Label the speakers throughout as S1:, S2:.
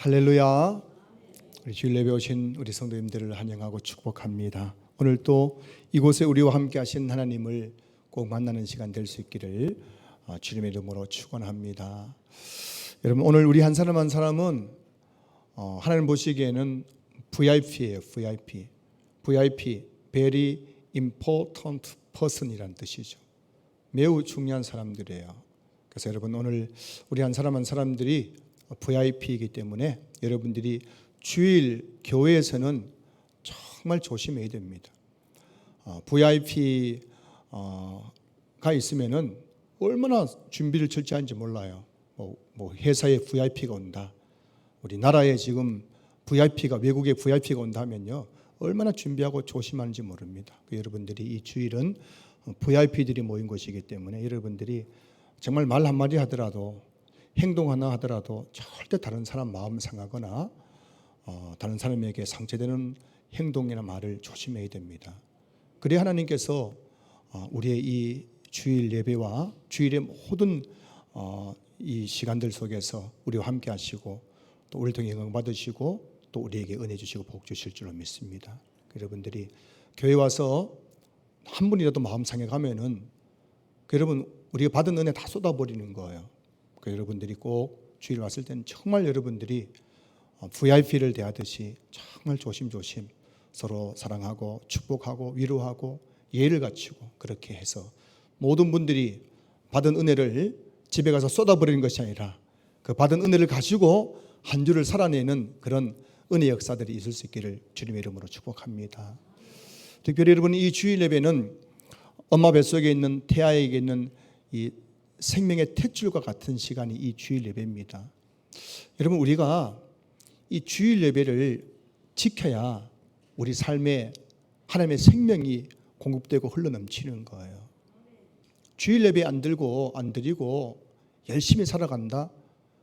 S1: 할렐루야. 우리 주일 예배 오신 우리 성도님들을 환영하고 축복합니다. 오늘 또 이곳에 우리와 함께 하신 하나님을 꼭 만나는 시간 될 수 있기를 주님의 이름으로 축원합니다. 여러분, 오늘 우리 한 사람 한 사람은 하나님 보시기에는 VIP예요. VIP, Very Important Person이라는 뜻이죠. 매우 중요한 사람들이에요. 그래서 여러분, 오늘 우리 한 사람 한 사람들이 VIP이기 때문에 여러분들이 주일 교회에서는 정말 조심해야 됩니다. VIP가 있으면은 얼마나 준비를 철저한지 몰라요. 뭐 회사에 VIP가 온다, 우리 나라에 지금 VIP가, 외국에 VIP가 온다 하면요, 얼마나 준비하고 조심하는지 모릅니다. 여러분들이 이 주일은 VIP들이 모인 곳이기 때문에 여러분들이 정말 말 한마디 하더라도, 행동 하나 하더라도 절대 다른 사람 마음 상하거나 다른 사람에게 상처되는 행동이나 말을 조심해야 됩니다. 그래야 하나님께서 우리의 이 주일 예배와 주일의 모든 이 시간들 속에서 우리와 함께 하시고 또 우리를 통해 영광 받으시고 또 우리에게 은혜 주시고 복 주실 줄로 믿습니다. 여러분들이 교회 와서 한 분이라도 마음 상해 가면은 여러분, 우리가 받은 은혜 다 쏟아버리는 거예요. 여러분들이 꼭 주일 왔을 때는 정말 여러분들이 VIP를 대하듯이 정말 조심조심 서로 사랑하고 축복하고 위로하고 예를 갖추고 그렇게 해서 모든 분들이 받은 은혜를 집에 가서 쏟아버리는 것이 아니라 그 받은 은혜를 가지고 한 주를 살아내는 그런 은혜 역사들이 있을 수 있기를 주님의 이름으로 축복합니다. 특별히 여러분, 이 주일 예배는 엄마 뱃속에 있는 태아에게 있는 이 생명의 탯줄과 같은 시간이 이 주일 예배입니다. 여러분, 우리가 이 주일 예배를 지켜야 우리 삶에 하나님의 생명이 공급되고 흘러넘치는 거예요. 주일 예배 안 드리고 열심히 살아간다?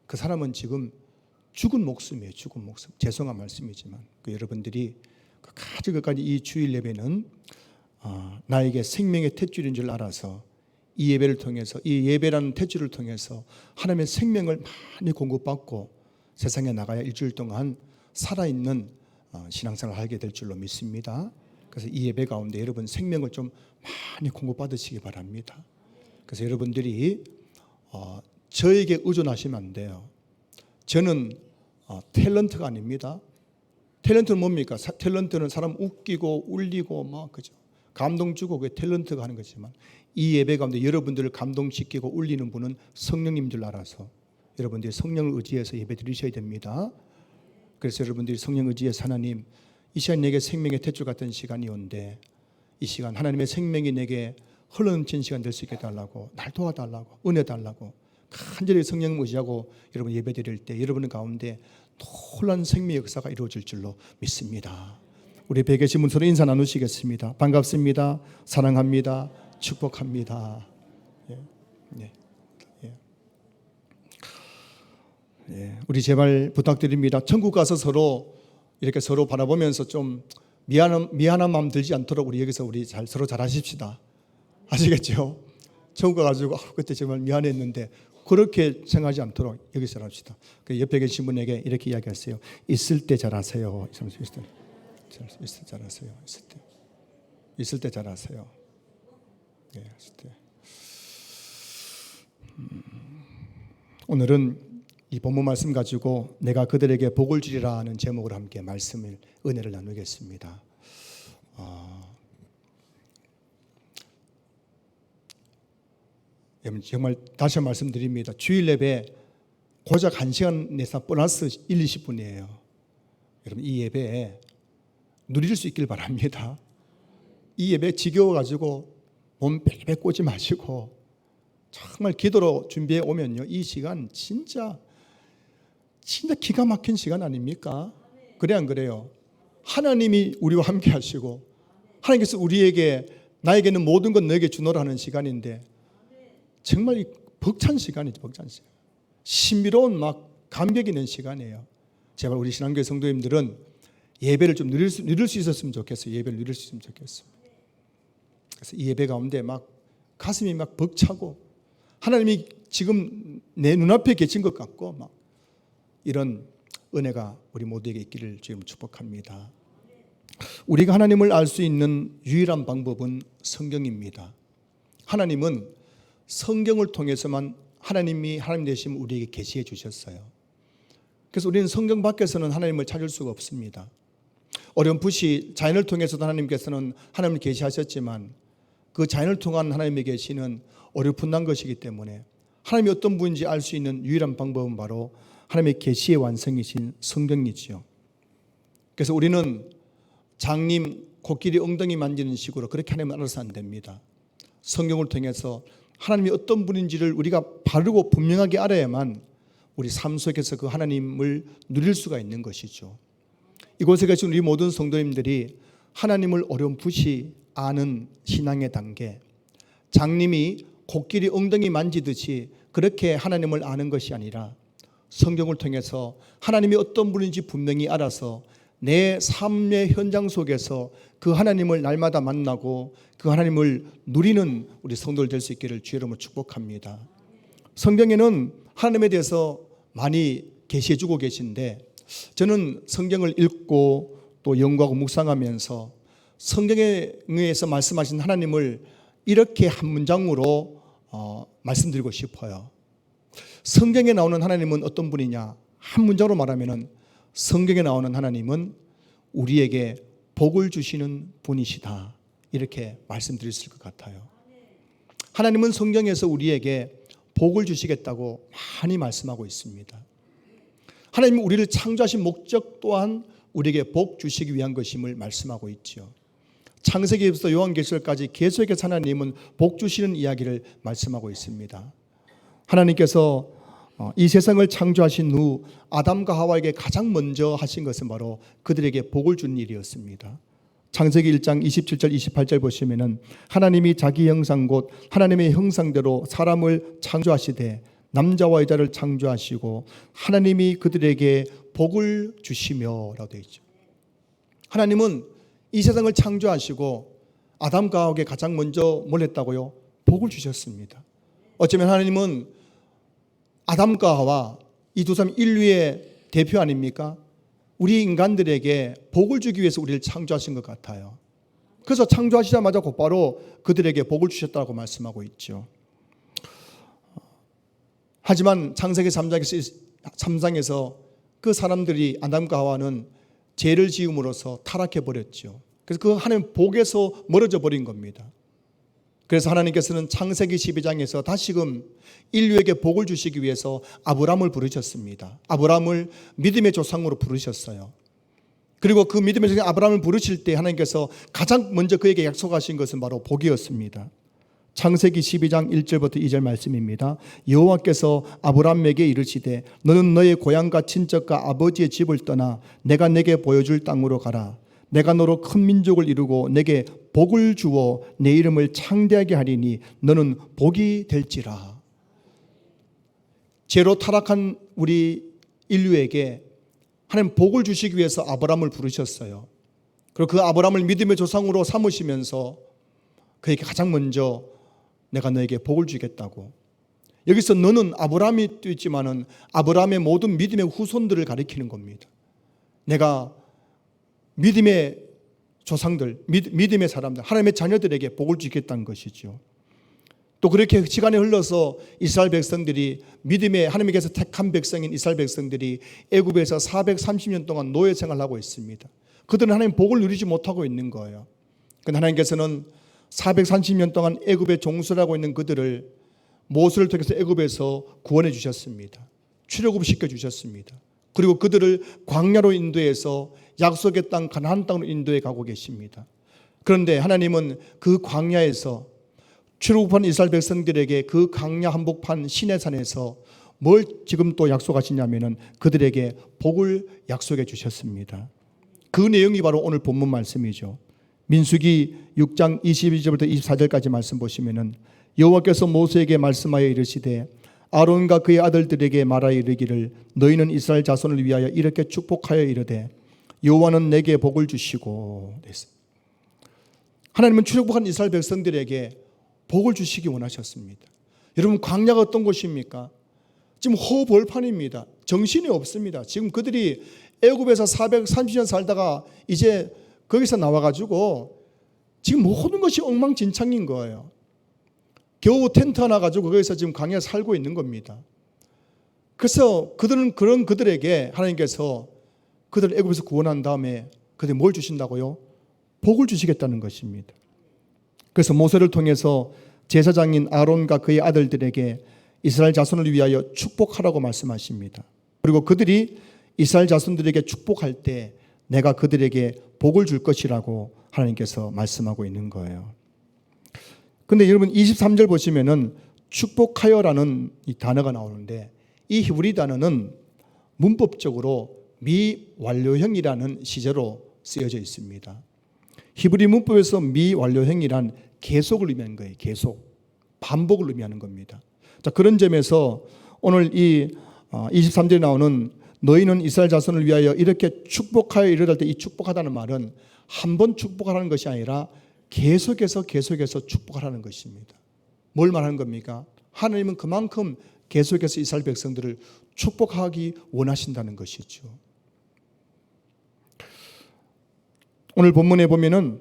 S1: 그 사람은 지금 죽은 목숨이에요. 죽은 목숨. 죄송한 말씀이지만 여러분들이 끝까지 이 주일 예배는 나에게 생명의 탯줄인 줄 알아서 이 예배를 통해서, 이 예배라는 탯줄을 통해서 하나님의 생명을 많이 공급받고 세상에 나가야 일주일 동안 살아있는 신앙생활을 하게 될 줄로 믿습니다. 그래서 이 예배 가운데 여러분 생명을 좀 많이 공급받으시기 바랍니다. 그래서 여러분들이 저에게 의존하시면 안 돼요. 저는 탤런트가 아닙니다. 탤런트는 뭡니까? 탤런트는 사람 웃기고 울리고 막 그죠, 감동 주고 그게 탤런트가 하는 거지만 이 예배 가운데 여러분들을 감동시키고 울리는 분은 성령님 줄 알아서 여러분들이 성령을 의지해서 예배 드리셔야 됩니다. 그래서 여러분들이 성령 의지해서 하나님, 이 시간 내게 생명의 탯줄 같은 시간이 온대, 이 시간 하나님의 생명이 내게 흘러넘치는 시간 될 수 있게 달라고, 날 도와달라고, 은혜 달라고 간절히 성령을 의지하고 여러분 예배 드릴 때 여러분 가운데 놀라운 생명의 역사가 이루어질 줄로 믿습니다. 우리 배 계신 분 서로 인사 나누시겠습니다. 반갑습니다. 사랑합니다. 축복합니다. 우리 제발 부탁드립니다. 천국 가서 서로 이렇게 서로 바라보면서 좀 미안한 마음 들지 않도록 우리 여기서 서로 잘 하십시다. 아시겠죠? 천국 가가지고 그때 정말 미안했는데 그렇게 생각하지 않도록 여기서 합시다. 옆에 계신 분에게 이렇게 이야기하세요. 있을 때 잘하세요. 있을 때 잘하세요. 있을 때 잘하세요. 있을 때. 오늘은 이 본문 말씀 가지고 내가 그들에게 복을 주리라 하는 제목으로 함께 말씀을, 은혜를 나누겠습니다. 정말 다시 말씀드립니다. 주일 예배 고작 1시간 내서 보너스 1, 20분이에요. 여러분, 이 예배에 누릴 수 있길 바랍니다. 이 예배 지겨워가지고 몸 빽빽 꽂지 마시고 정말 기도로 준비해 오면요, 이 시간 진짜 기가 막힌 시간 아닙니까? 그래 안 그래요? 하나님이 우리와 함께 하시고 하나님께서 나에게는 모든 것 너에게 주노라 하는 시간인데 정말 벅찬 시간이죠. 벅찬 시간. 신비로운 막 감격 있는 시간이에요. 제발 우리 신앙교회 성도님들은 예배를 좀 누릴 수 있었으면 좋겠어요. 예배를 누릴 수 있으면 좋겠어요. 그래서 이 예배 가운데 막 가슴이 막 벅차고 하나님이 지금 내 눈앞에 계신 것 같고 막 이런 은혜가 우리 모두에게 있기를 주님 축복합니다. 우리가 하나님을 알 수 있는 유일한 방법은 성경입니다. 하나님은 성경을 통해서만 하나님이 하나님 되심을 우리에게 계시해 주셨어요. 그래서 우리는 성경 밖에서는 하나님을 찾을 수가 없습니다. 어렴풋이 자연을 통해서도 하나님께서는 하나님을 계시하셨지만 그 자연을 통한 하나님의 계시는 어렵분한 것이기 때문에 하나님이 어떤 분인지 알 수 있는 유일한 방법은 바로 하나님의 계시의 완성이신 성경이지요. 그래서 우리는 장님 코끼리 엉덩이 만지는 식으로 그렇게 하나님을 알아서 안 됩니다. 성경을 통해서 하나님이 어떤 분인지를 우리가 바르고 분명하게 알아야만 우리 삶 속에서 그 하나님을 누릴 수가 있는 것이죠. 이곳에 계신 우리 모든 성도님들이 하나님을 어렴풋이 아는 신앙의 단계, 장님이 코끼리 엉덩이 만지듯이 그렇게 하나님을 아는 것이 아니라 성경을 통해서 하나님이 어떤 분인지 분명히 알아서 내 삶의 현장 속에서 그 하나님을 날마다 만나고 그 하나님을 누리는 우리 성도들 될 수 있기를 주의 이름으로 축복합니다. 성경에는 하나님에 대해서 많이 계시해 주고 계신데 저는 성경을 읽고 또 연구하고 묵상하면서 성경에 의해서 말씀하신 하나님을 이렇게 한 문장으로 말씀드리고 싶어요. 성경에 나오는 하나님은 어떤 분이냐? 한 문장으로 말하면 성경에 나오는 하나님은 우리에게 복을 주시는 분이시다. 이렇게 말씀드릴 수 있을 것 같아요. 하나님은 성경에서 우리에게 복을 주시겠다고 많이 말씀하고 있습니다. 하나님은 우리를 창조하신 목적 또한 우리에게 복 주시기 위한 것임을 말씀하고 있죠. 창세기부터 요한계시록까지 계속해서 하나님은 복 주시는 이야기를 말씀하고 있습니다. 하나님께서 이 세상을 창조하신 후 아담과 하와에게 가장 먼저 하신 것은 바로 그들에게 복을 주는 일이었습니다. 창세기 1장 27절 28절 보시면은 하나님이 자기 형상 곧 하나님의 형상대로 사람을 창조하시되 남자와 여자를 창조하시고 하나님이 그들에게 복을 주시며라고 되어 있죠. 하나님은 이 세상을 창조하시고 아담과 하와에게 가장 먼저 뭘 했다고요? 복을 주셨습니다. 어쩌면 하나님은 아담과 하와 이 두 사람 인류의 대표 아닙니까? 우리 인간들에게 복을 주기 위해서 우리를 창조하신 것 같아요. 그래서 창조하시자마자 곧바로 그들에게 복을 주셨다고 말씀하고 있죠. 하지만 창세기 3장에서 그 사람들이 아담과 하와는 죄를 지음으로써 타락해 버렸죠. 그래서 그 하나님 복에서 멀어져 버린 겁니다. 그래서 하나님께서는 창세기 12장에서 다시금 인류에게 복을 주시기 위해서 아브라함을 부르셨습니다. 아브라함을 믿음의 조상으로 부르셨어요. 그리고 그 믿음의 조상 아브라함을 부르실 때 하나님께서 가장 먼저 그에게 약속하신 것은 바로 복이었습니다. 창세기 12장 1절부터 2절 말씀입니다. 여호와께서 아브라함에게 이르시되 너는 너의 고향과 친척과 아버지의 집을 떠나 내가 내게 보여줄 땅으로 가라. 내가 너로 큰 민족을 이루고 내게 복을 주어 내 이름을 창대하게 하리니 너는 복이 될지라. 죄로 타락한 우리 인류에게 하나님 복을 주시기 위해서 아브라함을 부르셨어요. 그리고 그 아브라함을 믿음의 조상으로 삼으시면서 그에게 가장 먼저 내가 너에게 복을 주겠다고. 여기서 너는 아브라함이 있지만은 아브라함의 모든 믿음의 후손들을 가리키는 겁니다. 내가 믿음의 조상들, 믿음의 사람들, 하나님의 자녀들에게 복을 주겠다는 것이죠. 또 그렇게 시간이 흘러서 이스라엘 백성들이 믿음의 하나님께서 택한 백성인 이스라엘 백성들이 애굽에서 430년 동안 노예 생활을 하고 있습니다. 그들은 하나님 복을 누리지 못하고 있는 거예요. 그런데 하나님께서는 430년 동안 애굽에 종살하고 있는 그들을 모세를 통해서 애굽에서 구원해 주셨습니다. 출애굽시켜 주셨습니다. 그리고 그들을 광야로 인도해서 약속의 땅 가나안 땅으로 인도해 가고 계십니다. 그런데 하나님은 그 광야에서 출애굽한 이스라엘 백성들에게 그 광야 한복판 시내산에서 뭘 지금 또 약속하시냐면은 그들에게 복을 약속해 주셨습니다. 그 내용이 바로 오늘 본문 말씀이죠. 민수기 6장 22절부터 24절까지 말씀 보시면은 여호와께서 모세에게 말씀하여 이르시되 아론과 그의 아들들에게 말하여 이르기를 너희는 이스라엘 자손을 위하여 이렇게 축복하여 이르되 여호와는 내게 복을 주시고. 하나님은 출애굽한 이스라엘 백성들에게 복을 주시기 원하셨습니다. 여러분 광야가 어떤 곳입니까? 지금 허벌판입니다. 정신이 없습니다. 지금 그들이 애굽에서 430년 살다가 이제 거기서 나와가지고 지금 모든 것이 엉망진창인 거예요. 겨우 텐트 하나 가지고 거기서 지금 광야에 살고 있는 겁니다. 그래서 그들에게 하나님께서 그들을 애굽에서 구원한 다음에 그들이 뭘 주신다고요? 복을 주시겠다는 것입니다. 그래서 모세를 통해서 제사장인 아론과 그의 아들들에게 이스라엘 자손을 위하여 축복하라고 말씀하십니다. 그리고 그들이 이스라엘 자손들에게 축복할 때 내가 그들에게 복을 줄 것이라고 하나님께서 말씀하고 있는 거예요. 근데 여러분 23절 보시면은 축복하여라는 이 단어가 나오는데 이 히브리 단어는 문법적으로 미완료형이라는 시제로 쓰여져 있습니다. 히브리 문법에서 미완료형이란 계속을 의미하는 거예요. 계속, 반복을 의미하는 겁니다. 자, 그런 점에서 오늘 이 23절에 나오는 너희는 이스라엘 자손을 위하여 이렇게 축복하여 이르다 때 이 축복하다는 말은 한 번 축복하라는 것이 아니라 계속해서 축복하라는 것입니다. 뭘 말하는 겁니까? 하나님은 그만큼 계속해서 이스라엘 백성들을 축복하기 원하신다는 것이죠. 오늘 본문에 보면은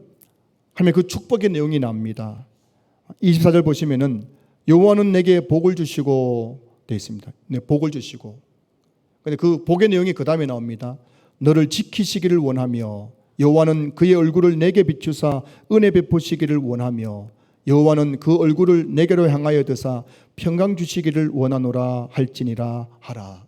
S1: 하나님의 그 축복의 내용이 나옵니다. 24절 보시면은 여호와는 내게 복을 주시고 되어 있습니다. 네, 복을 주시고. 근데 그 복의 내용이 그 다음에 나옵니다. 너를 지키시기를 원하며 여호와는 그의 얼굴을 내게 비추사 은혜 베푸시기를 원하며 여호와는 그 얼굴을 내게로 향하여 드사 평강 주시기를 원하노라 할지니라 하라.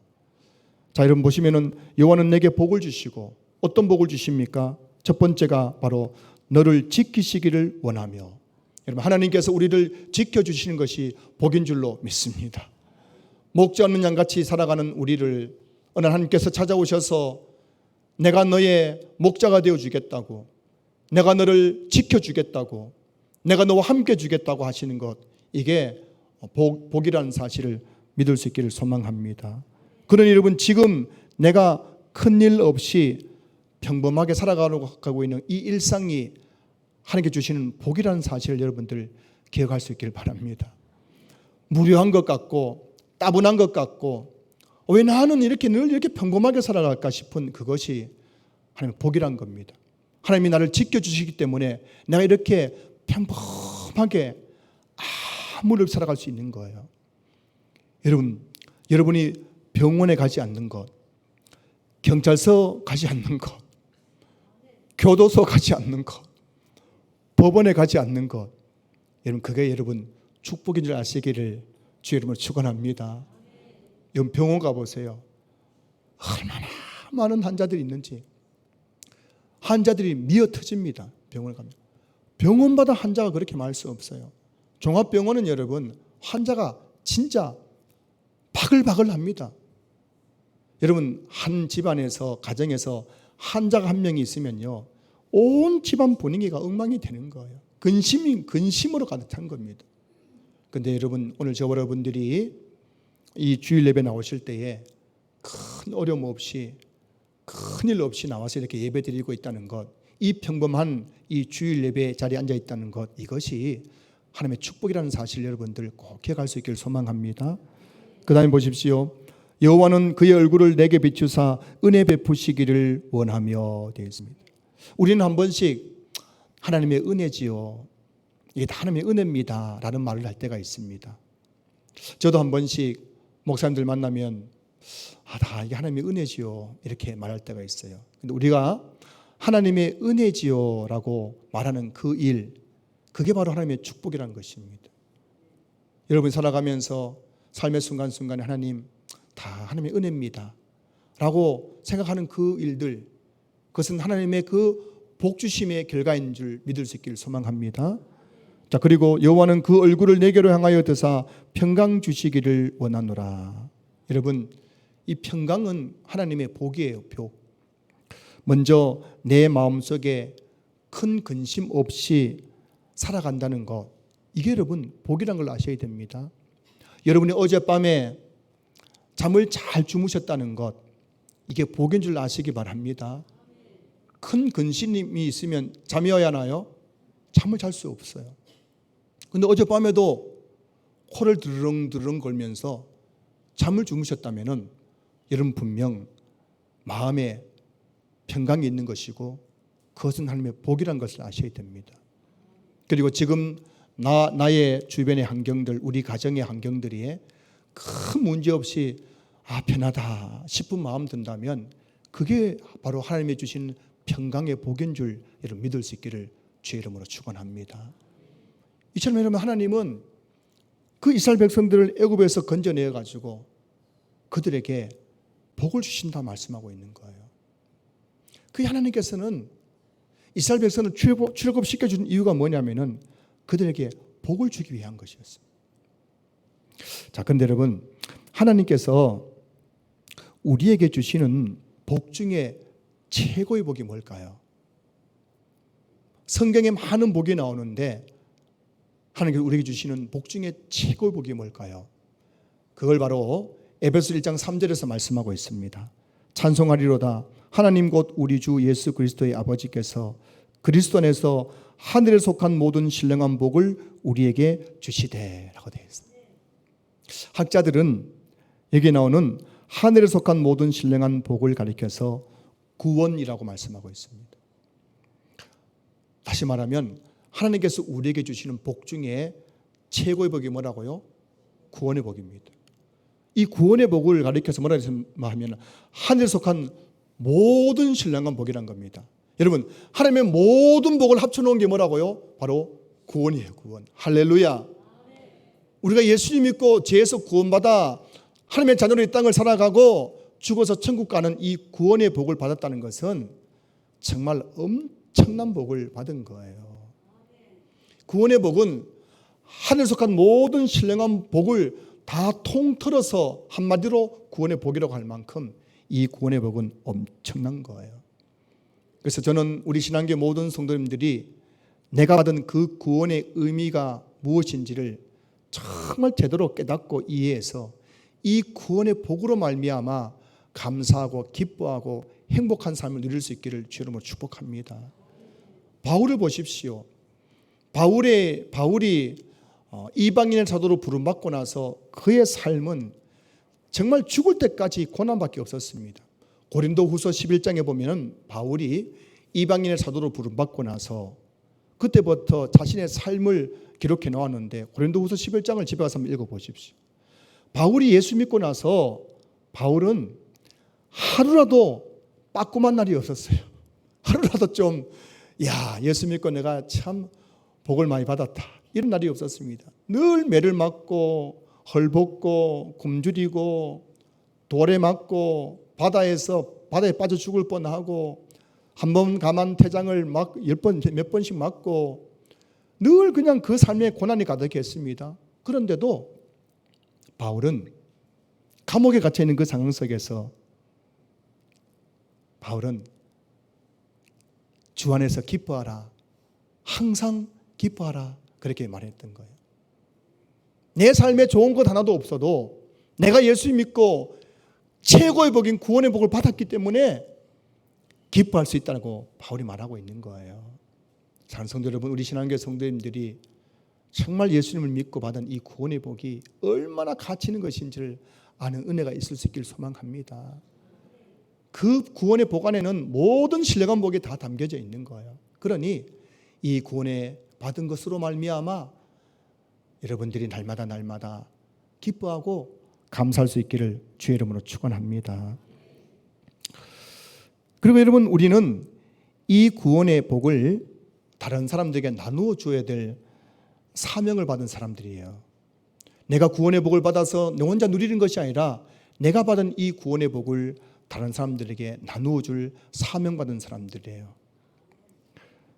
S1: 자, 여러분 보시면은 여호와는 내게 복을 주시고 어떤 복을 주십니까? 첫 번째가 바로 너를 지키시기를 원하며. 여러분 하나님께서 우리를 지켜주시는 것이 복인 줄로 믿습니다. 목자 없는 양같이 살아가는 우리를 어느 하나님께서 찾아오셔서 내가 너의 목자가 되어주겠다고, 내가 너를 지켜주겠다고, 내가 너와 함께 주겠다고 하시는 것, 이게 복이라는 사실을 믿을 수 있기를 소망합니다. 그러니 여러분 지금 내가 큰일 없이 평범하게 살아가고 있는 이 일상이 하나님께 주시는 복이라는 사실을 여러분들 기억할 수 있기를 바랍니다. 무료한 것 같고 따분한 것 같고 왜 나는 이렇게 늘 이렇게 평범하게 살아갈까 싶은 그것이 하나님의 복이란 겁니다. 하나님이 나를 지켜주시기 때문에 내가 이렇게 평범하게 아무 일 없이 살아갈 수 있는 거예요. 여러분이 병원에 가지 않는 것, 경찰서 가지 않는 것, 교도소 가지 않는 것, 법원에 가지 않는 것, 여러분 그게 여러분 축복인 줄 아시기를 주 여러분을 축원합니다. 여러분 병원 가보세요. 얼마나 많은 환자들이 있는지. 환자들이 미어터집니다. 병원에 가면. 병원마다 환자가 그렇게 많을 수 없어요. 종합병원은 여러분 환자가 진짜 바글바글합니다. 여러분 한 집안에서 가정에서 환자가 한 명이 있으면요 온 집안 분위기가 엉망이 되는 거예요. 근심으로 가득한 겁니다. 그런데 여러분 오늘 저와 여러분들이 이 주일 예배 나오실 때에 큰 어려움 없이 큰일 없이 나와서 이렇게 예배 드리고 있다는 것, 이 평범한 이 주일 예배 자리에 앉아 있다는 것, 이것이 하나님의 축복이라는 사실 여러분들 꼭 기억할 수 있기를 소망합니다. 그 다음에 보십시오. 여호와는 그의 얼굴을 내게 비추사 은혜 베푸시기를 원하며 되어 있습니다. 우리는 한 번씩 하나님의 은혜지요, 이게 다 하나님의 은혜입니다 라는 말을 할 때가 있습니다. 저도 한 번씩 목사님들 만나면 다 이게 하나님의 은혜지요 이렇게 말할 때가 있어요. 근데 우리가 하나님의 은혜지요 라고 말하는 그 일, 그게 바로 하나님의 축복이라는 것입니다. 여러분 살아가면서 삶의 순간순간에 하나님 다 하나님의 은혜입니다 라고 생각하는 그 일들, 그것은 하나님의 그 복주심의 결과인 줄 믿을 수 있기를 소망합니다. 자, 그리고 여호와는 그 얼굴을 내게로 향하여 드사 평강 주시기를 원하노라. 여러분 이 평강은 하나님의 복이에요. 복. 먼저 내 마음속에 큰 근심 없이 살아간다는 것, 이게 여러분 복이라는 걸 아셔야 됩니다. 여러분이 어젯밤에 잠을 잘 주무셨다는 것, 이게 복인 줄 아시기 바랍니다. 큰 근심이 있으면 잠이 와야 하나요? 잠을 잘 수 없어요. 근데 어젯밤에도 코를 드르렁드르렁 걸면서 잠을 주무셨다면은 여러분 분명 마음에 평강이 있는 것이고 그것은 하나님의 복이라는 것을 아셔야 됩니다. 그리고 지금 나의 주변의 환경들, 우리 가정의 환경들이 큰 문제 없이 편하다 싶은 마음 든다면 그게 바로 하나님이 주신 평강의 복인 줄 여러분 믿을 수 있기를 주의 이름으로 축원합니다. 이처럼 여러분 하나님은 그 이스라엘 백성들을 애굽에서 건져내 가지고 그들에게 복을 주신다 말씀하고 있는 거예요. 그 하나님께서는 이스라엘 백성을 출애굽시켜 준 이유가 뭐냐면은 그들에게 복을 주기 위한 것이었습니다. 자, 그런데 여러분 하나님께서 우리에게 주시는 복 중에 최고의 복이 뭘까요? 성경에 많은 복이 나오는데 하나님께서 우리에게 주시는 복 중에 최고의 복이 뭘까요? 그걸 바로 에베소 1장 3절에서 말씀하고 있습니다. 찬송하리로다 하나님 곧 우리 주 예수 그리스도의 아버지께서 그리스도 안에서 하늘에 속한 모든 신령한 복을 우리에게 주시되 라고 되어 있습니다. 학자들은 여기 나오는 하늘에 속한 모든 신령한 복을 가리켜서 구원이라고 말씀하고 있습니다. 다시 말하면 하나님께서 우리에게 주시는 복 중에 최고의 복이 뭐라고요? 구원의 복입니다. 이 구원의 복을 가리켜서 뭐라고 하면 하늘에 속한 모든 신령한 복이란 겁니다. 여러분 하나님의 모든 복을 합쳐놓은 게 뭐라고요? 바로 구원이에요. 구원. 할렐루야. 우리가 예수님 믿고 죄에서 구원받아 하나님의 자녀로 이 땅을 살아가고 죽어서 천국 가는 이 구원의 복을 받았다는 것은 정말 엄청난 복을 받은 거예요. 구원의 복은 하늘에 속한 모든 신령한 복을 다 통틀어서 한마디로 구원의 복이라고 할 만큼 이 구원의 복은 엄청난 거예요. 그래서 저는 우리 신앙교회 모든 성도님들이 내가 받은 그 구원의 의미가 무엇인지를 정말 제대로 깨닫고 이해해서 이 구원의 복으로 말미암아 감사하고 기뻐하고 행복한 삶을 누릴 수 있기를 주님으로 축복합니다. 바울을 보십시오. 바울이 이방인의 사도로 부름받고 나서 그의 삶은 정말 죽을 때까지 고난밖에 없었습니다. 고린도후서 11장에 보면 바울이 이방인의 사도로 부름받고 나서 그때부터 자신의 삶을 기록해 놓았는데 고린도후서 11장을 집에 가서 한번 읽어보십시오. 바울이 예수 믿고 나서 바울은 하루라도 빠꾸만 날이 없었어요. 하루라도 좀 예수 믿고 내가 참 복을 많이 받았다 이런 날이 없었습니다. 늘 매를 맞고 헐벗고 굶주리고 돌에 맞고 바다에 빠져 죽을 뻔하고 한 번 가만 태장을 몇 번씩 맞고 늘 그냥 그 삶에 고난이 가득했습니다. 그런데도 바울은 감옥에 갇혀 있는 그 상황 속에서 바울은 주 안에서 기뻐하라, 항상 기뻐하라 그렇게 말했던 거예요. 내 삶에 좋은 것 하나도 없어도 내가 예수 믿고 최고의 복인 구원의 복을 받았기 때문에 기뻐할 수 있다고 바울이 말하고 있는 거예요. 사랑하는 성도 여러분, 우리 신앙교회 성도님들이 정말 예수님을 믿고 받은 이 구원의 복이 얼마나 가치 있는 것인지를 아는 은혜가 있을 수 있기를 소망합니다. 그 구원의 복 안에는 모든 신령한 복이 다 담겨져 있는 거예요. 그러니 이 구원의 받은 것으로 말미암아 여러분들이 날마다 기뻐하고 감사할 수 있기를 주의 이름으로 축원합니다. 그리고 여러분 우리는 이 구원의 복을 다른 사람들에게 나누어 줘야 될 사명을 받은 사람들이에요. 내가 구원의 복을 받아서 내 혼자 누리는 것이 아니라 내가 받은 이 구원의 복을 다른 사람들에게 나누어 줄 사명받은 사람들이에요.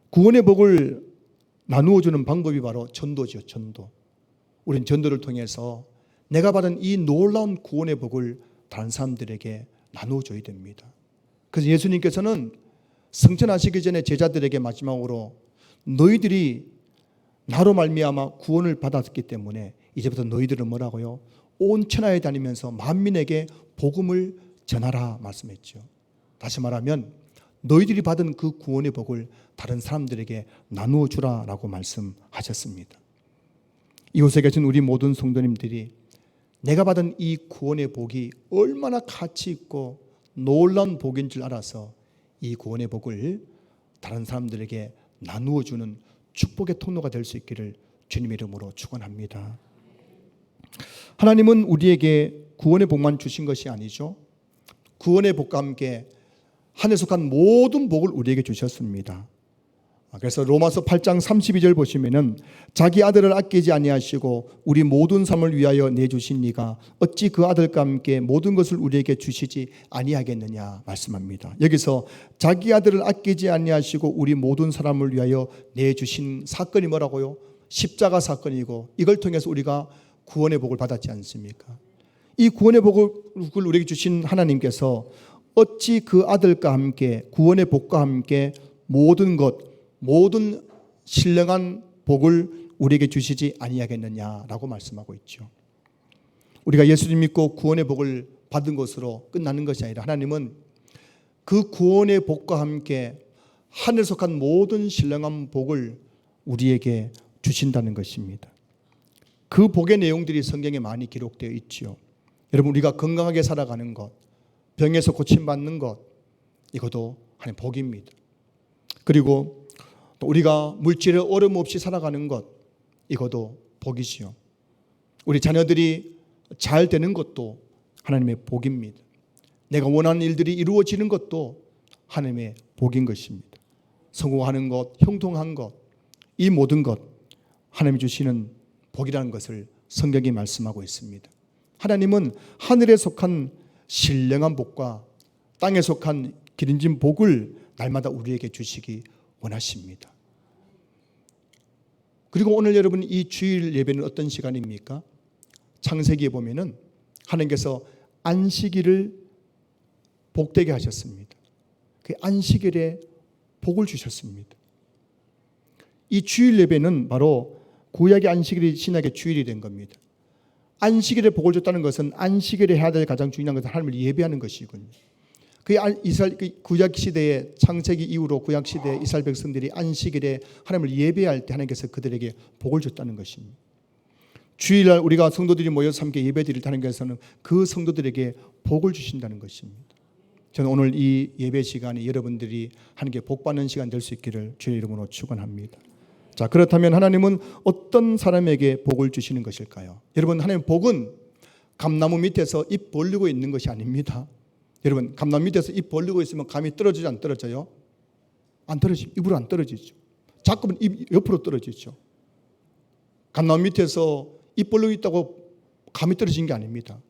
S1: 구원의 복을 나누어 주는 방법이 바로 전도죠. 전도. 우리는 전도를 통해서 내가 받은 이 놀라운 구원의 복을 다른 사람들에게 나누어 줘야 됩니다. 그래서 예수님께서는 승천하시기 전에 제자들에게 마지막으로 너희들이 나로 말미암아 구원을 받았기 때문에 이제부터 너희들은 뭐라고요? 온 천하에 다니면서 만민에게 복음을 전하라 말씀했죠. 다시 말하면 너희들이 받은 그 구원의 복을 다른 사람들에게 나누어 주라라고 말씀하셨습니다. 이곳에 계신 우리 모든 성도님들이 내가 받은 이 구원의 복이 얼마나 가치 있고 놀라운 복인 줄 알아서 이 구원의 복을 다른 사람들에게 나누어 주는 축복의 통로가 될 수 있기를 주님의 이름으로 축원합니다. 하나님은 우리에게 구원의 복만 주신 것이 아니죠. 구원의 복과 함께 하늘에 속한 모든 복을 우리에게 주셨습니다. 그래서 로마서 8장 32절 보시면은 자기 아들을 아끼지 아니하시고 우리 모든 삶을 위하여 내주신 이가 어찌 그 아들과 함께 모든 것을 우리에게 주시지 아니하겠느냐 말씀합니다. 여기서 자기 아들을 아끼지 아니하시고 우리 모든 사람을 위하여 내주신 사건이 뭐라고요? 십자가 사건이고, 이걸 통해서 우리가 구원의 복을 받았지 않습니까? 이 구원의 복을 우리에게 주신 하나님께서 어찌 그 아들과 함께 구원의 복과 함께 모든 신령한 복을 우리에게 주시지 아니하겠느냐라고 말씀하고 있죠. 우리가 예수님 믿고 구원의 복을 받은 것으로 끝나는 것이 아니라 하나님은 그 구원의 복과 함께 하늘에 속한 모든 신령한 복을 우리에게 주신다는 것입니다. 그 복의 내용들이 성경에 많이 기록되어 있지요. 여러분, 우리가 건강하게 살아가는 것, 병에서 고침받는 것, 이것도 하나님의 복입니다. 그리고 또 우리가 물질의 어려움 없이 살아가는 것, 이것도 복이지요. 우리 자녀들이 잘 되는 것도 하나님의 복입니다. 내가 원하는 일들이 이루어지는 것도 하나님의 복인 것입니다. 성공하는 것, 형통한 것, 이 모든 것 하나님이 주시는 복이라는 것을 성경이 말씀하고 있습니다. 하나님은 하늘에 속한 신령한 복과 땅에 속한 기름진 복을 날마다 우리에게 주시기 원하십니다. 그리고 오늘 여러분, 이 주일 예배는 어떤 시간입니까? 창세기에 보면은 하나님께서 안식일을 복되게 하셨습니다. 그 안식일에 복을 주셨습니다. 이 주일 예배는 바로 구약의 안식일이 신약의 주일이 된 겁니다. 안식일에 복을 줬다는 것은 안식일에 해야 될 가장 중요한 것은 하나님을 예배하는 것이군요. 구약 시대의 창세기 이후로 구약 시대의 이스라엘 백성들이 안식일에 하나님을 예배할 때 하나님께서 그들에게 복을 줬다는 것입니다. 주일날 우리가 성도들이 모여서 함께 예배드릴 때 하나님께서는 그 성도들에게 복을 주신다는 것입니다. 저는 오늘 이 예배 시간이 여러분들이 하나님께 복받는 시간 될 수 있기를 주의 이름으로 축원합니다. 자, 그렇다면 하나님은 어떤 사람에게 복을 주시는 것일까요? 여러분, 하나님 복은 감나무 밑에서 잎 벌리고 있는 것이 아닙니다. 여러분, 감나무 밑에서 잎 벌리고 있으면 감이 떨어지지 안 떨어져요? 안 떨어지죠. 입으로 안 떨어지죠. 자꾸만 입 옆으로 떨어지죠. 감나무 밑에서 잎 벌리고 있다고 감이 떨어진 게 아닙니다.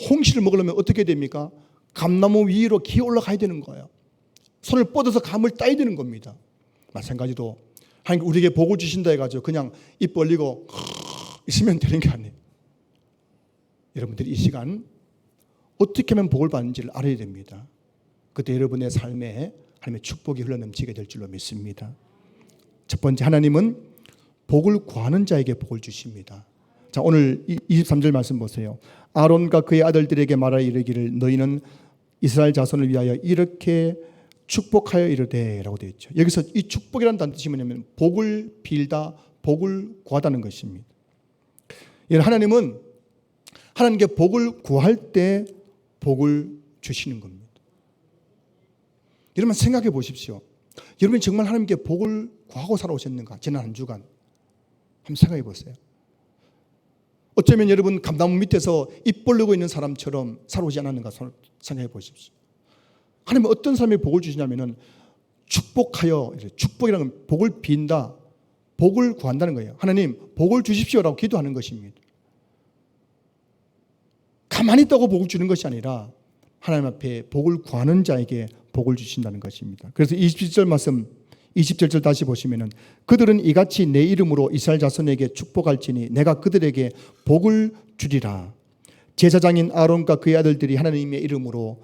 S1: 홍시를 먹으려면 어떻게 됩니까? 감나무 위로 기어 올라가야 되는 거예요. 손을 뻗어서 감을 따야 되는 겁니다. 마찬가지로 하나님 우리에게 복을 주신다 해가지고 그냥 입 벌리고 있으면 되는 게 아니에요. 여러분들이 이 시간 어떻게 하면 복을 받는지를 알아야 됩니다. 그때 여러분의 삶에 하나님의 축복이 흘러넘치게 될 줄로 믿습니다. 첫 번째, 하나님은 복을 구하는 자에게 복을 주십니다. 자, 오늘 23절 말씀 보세요. 아론과 그의 아들들에게 말하여 이르기를 너희는 이스라엘 자손을 위하여 이렇게 축복하여 이르되 라고 되어 있죠. 여기서 이 축복이라는 단어 뜻이 뭐냐면 복을 빌다, 복을 구하다는 것입니다. 하나님은 하나님께 복을 구할 때 복을 주시는 겁니다. 여러분 생각해 보십시오. 여러분이 정말 하나님께 복을 구하고 살아오셨는가? 지난 한 주간 한번 생각해 보세요. 어쩌면 여러분 감나무 밑에서 입 벌리고 있는 사람처럼 살아오지 않았는가 생각해 보십시오. 하나님은 어떤 사람에게 복을 주시냐면은 축복하여, 축복이라는 건 복을 빈다, 복을 구한다는 거예요. 하나님 복을 주십시오라고 기도하는 것입니다. 가만히 있다고 복을 주는 것이 아니라 하나님 앞에 복을 구하는 자에게 복을 주신다는 것입니다. 그래서 27절 말씀, 27절 다시 보시면은 그들은 이같이 내 이름으로 이스라엘 자손에게 축복할지니 내가 그들에게 복을 주리라. 제사장인 아론과 그의 아들들이 하나님의 이름으로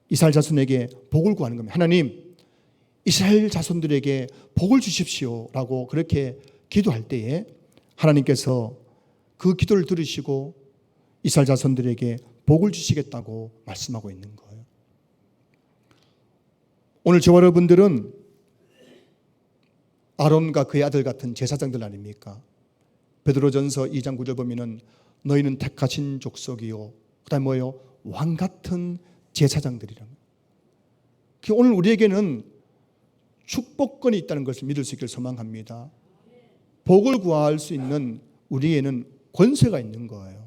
S1: 이스라엘 자손에게 복을 구하는 겁니다. 하나님, 이스라엘 자손들에게 복을 주십시오라고 그렇게 기도할 때에 하나님께서 그 기도를 들으시고 이스라엘 자손들에게 복을 주시겠다고 말씀하고 있는 거예요. 오늘 저와 여러분들은 아론과 그의 아들 같은 제사장들 아닙니까? 베드로전서 2장 9절 보면은 너희는 택하신 족속이요. 그다음에 뭐예요? 왕 같은 제사장들이라는 거예요. 오늘 우리에게는 축복권이 있다는 것을 믿을 수 있기를 소망합니다. 복을 구할 수 있는 우리에는 권세가 있는 거예요.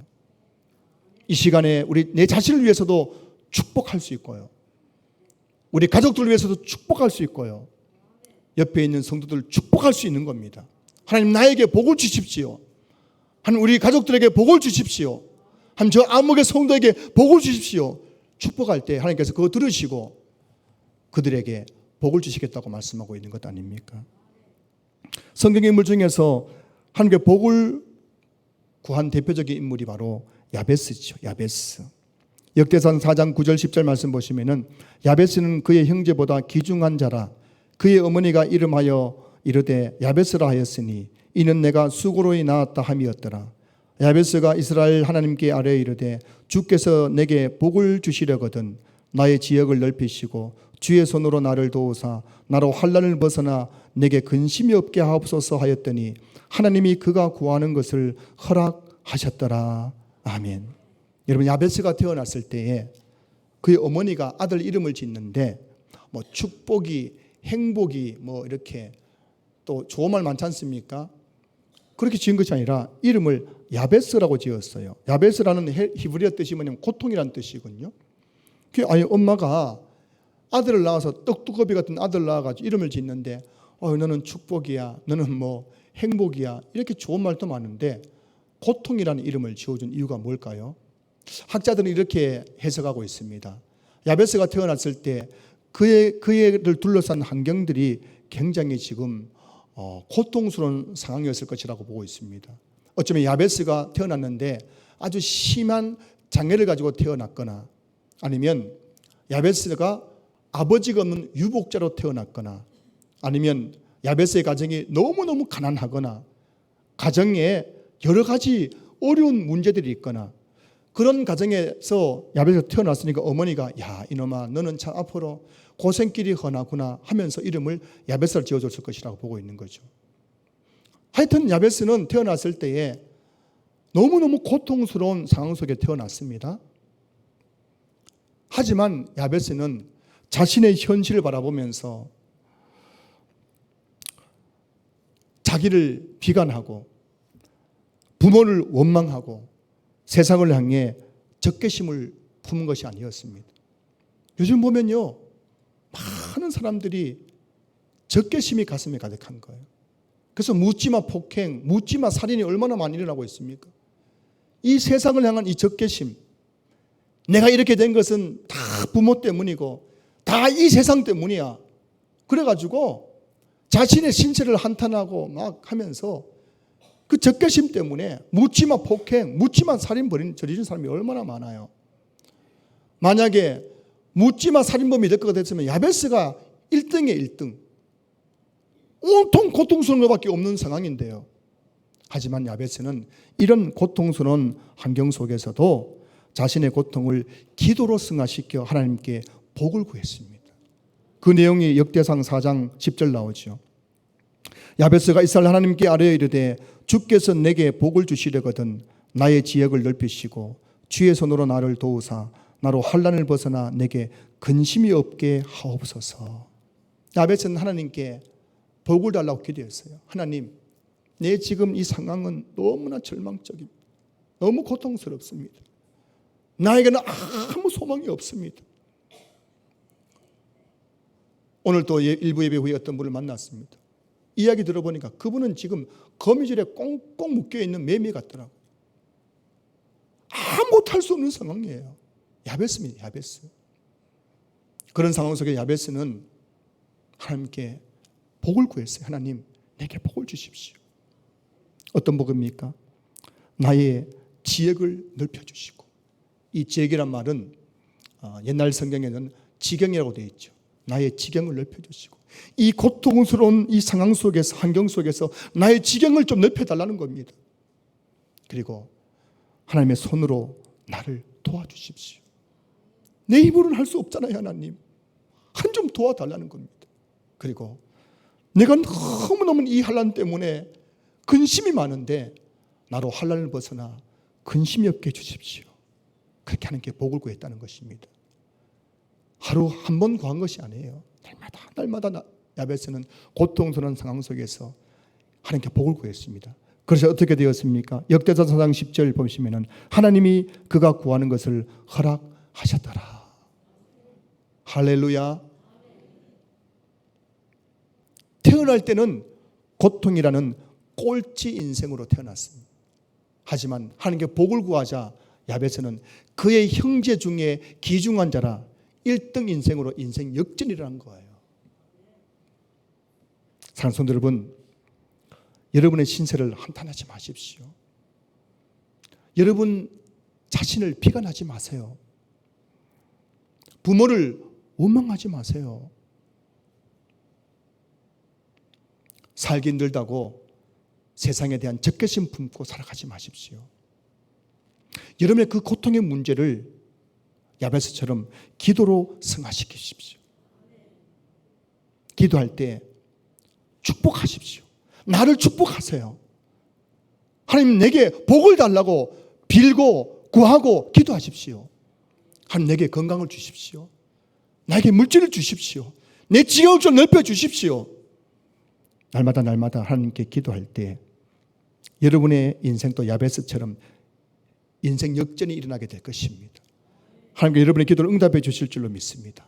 S1: 이 시간에 내 자신을 위해서도 축복할 수 있고요. 우리 가족들 위해서도 축복할 수 있고요. 옆에 있는 성도들 축복할 수 있는 겁니다. 하나님 나에게 복을 주십시오. 하나님 우리 가족들에게 복을 주십시오. 하나님 저 암흑의 성도에게 복을 주십시오. 축복할 때 하나님께서 그거 들으시고 그들에게 복을 주시겠다고 말씀하고 있는 것 아닙니까? 성경의 인물 중에서 하나님께 복을 구한 대표적인 인물이 바로 야베스죠. 야베스. 역대상 4장 9절 10절 말씀 보시면은 야베스는 그의 형제보다 귀중한 자라. 그의 어머니가 이름하여 이르되 야베스라 하였으니 이는 내가 수고로이 낳았다 함이었더라. 야베스가 이스라엘 하나님께 아뢰어 이르되 주께서 내게 복을 주시려거든 나의 지역을 넓히시고 주의 손으로 나를 도우사 나로 환난을 벗어나 내게 근심이 없게 하옵소서 하였더니 하나님이 그가 구하는 것을 허락하셨더라. 아멘. 여러분 야베스가 태어났을 때에 그의 어머니가 아들 이름을 짓는데 뭐 축복이 행복이 뭐 이렇게 또 좋은 말 많지 않습니까? 그렇게 지은 것이 아니라 이름을 야베스라고 지었어요. 야베스라는 히브리어 뜻이 뭐냐면 고통이라는 뜻이거든요. 아니 엄마가 아들을 낳아서 떡두꺼비 같은 아들을 낳아가지고 이름을 짓는데 너는 축복이야, 너는 뭐 행복이야 이렇게 좋은 말도 많은데 고통이라는 이름을 지어준 이유가 뭘까요? 학자들은 이렇게 해석하고 있습니다. 야베스가 태어났을 때 그애를 둘러싼 환경들이 굉장히 지금 고통스러운 상황이었을 것이라고 보고 있습니다. 어쩌면 야베스가 태어났는데 아주 심한 장애를 가지고 태어났거나 아니면 야베스가 아버지가 없는 유복자로 태어났거나 아니면 야베스의 가정이 너무너무 가난하거나 가정에 여러 가지 어려운 문제들이 있거나 그런 가정에서 야베스가 태어났으니까 어머니가 야 이놈아 너는 참 앞으로 고생길이 험하구나 하면서 이름을 야베스를 지어줬을 것이라고 보고 있는 거죠. 하여튼 야베스는 태어났을 때에 너무너무 고통스러운 상황 속에 태어났습니다. 하지만 야베스는 자신의 현실을 바라보면서 자기를 비관하고 부모를 원망하고 세상을 향해 적개심을 품은 것이 아니었습니다. 요즘 보면요 많은 사람들이 적개심이 가슴에 가득한 거예요. 그래서 묻지마 폭행, 묻지마 살인이 얼마나 많이 일어나고 있습니까? 이 세상을 향한 이 적개심, 내가 이렇게 된 것은 다 부모 때문이고 다 이 세상 때문이야. 그래가지고 자신의 신체를 한탄하고 막 하면서 그 적개심 때문에 묻지마 폭행, 묻지마 살인 저지른 사람이 얼마나 많아요. 만약에 묻지마 살인범이 될 것 같았으면 야베스가 1등에 1등. 온통 고통스러운 것밖에 없는 상황인데요. 하지만 야베스는 이런 고통스러운 환경 속에서도 자신의 고통을 기도로 승화시켜 하나님께 복을 구했습니다. 그 내용이 역대상 4장 10절 나오죠. 야베스가 이스라엘 하나님께 아뢰어 이르되 주께서 내게 복을 주시려거든 나의 지역을 넓히시고 주의 손으로 나를 도우사 나로 환난을 벗어나 내게 근심이 없게 하옵소서. 야베스는 하나님께 복을 달라고 기도했어요. 하나님, 내 지금 이 상황은 너무나 절망적입니다. 너무 고통스럽습니다. 나에게는 아무 소망이 없습니다. 오늘 또 일부 예배 후에 어떤 분을 만났습니다. 이야기 들어보니까 그분은 지금 거미줄에 꽁꽁 묶여있는 매미 같더라고요. 아무것도 할 수 없는 상황이에요. 야베스입니다. 야베스. 그런 상황 속에 야베스는 하나님께 복을 구했어요. 하나님, 내게 복을 주십시오. 어떤 복입니까? 나의 지역을 넓혀주시고, 이 지역이란 말은 옛날 성경에는 지경이라고 되어 있죠. 나의 지경을 넓혀주시고, 이 고통스러운 이 상황 속에서, 환경 속에서 나의 지경을 좀 넓혀달라는 겁니다. 그리고 하나님의 손으로 나를 도와주십시오. 내 힘으로는 할 수 없잖아요. 하나님, 한 좀 도와달라는 겁니다. 그리고 내가 너무너무 이 환난 때문에 근심이 많은데 나로 환난을 벗어나 근심이 없게 해주십시오. 그렇게 하는 게 복을 구했다는 것입니다. 하루 한 번 구한 것이 아니에요. 날마다 야베스는 고통스러운 상황 속에서 하나님께 복을 구했습니다. 그래서 어떻게 되었습니까? 역대서 4장 10절 보시면은 하나님이 그가 구하는 것을 허락하셨더라. 할렐루야. 태어날 때는 고통이라는 꼴찌 인생으로 태어났습니다. 하지만 하나님께 복을 구하자 야베스는 그의 형제 중에 귀중한 자라 1등 인생으로 인생 역전이라는 거예요. 사랑하는 성도 여러분, 여러분의 신세를 한탄하지 마십시오. 여러분 자신을 비관하지 마세요. 부모를 원망하지 마세요. 살기 힘들다고 세상에 대한 적개심 품고 살아가지 마십시오. 여러분의 그 고통의 문제를 야베스처럼 기도로 승화시키십시오. 기도할 때 축복하십시오. 나를 축복하세요. 하나님 내게 복을 달라고 빌고 구하고 기도하십시오. 하나님 내게 건강을 주십시오. 나에게 물질을 주십시오. 내 지역을 좀 넓혀 주십시오. 날마다 하나님께 기도할 때 여러분의 인생도 야베스처럼 인생 역전이 일어나게 될 것입니다. 하나님께 여러분의 기도를 응답해 주실 줄로 믿습니다.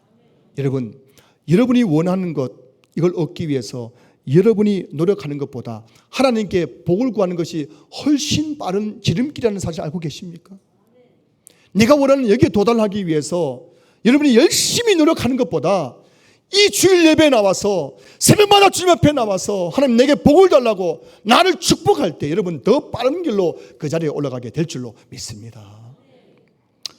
S1: 여러분, 여러분이 원하는 것 이걸 얻기 위해서 여러분이 노력하는 것보다 하나님께 복을 구하는 것이 훨씬 빠른 지름길이라는 사실 알고 계십니까? 내가 원하는 여기에 도달하기 위해서 여러분이 열심히 노력하는 것보다 이 주일 예배에 나와서 새벽마다 주님 앞에 나와서 하나님 내게 복을 달라고 나를 축복할 때 여러분 더 빠른 길로 그 자리에 올라가게 될 줄로 믿습니다.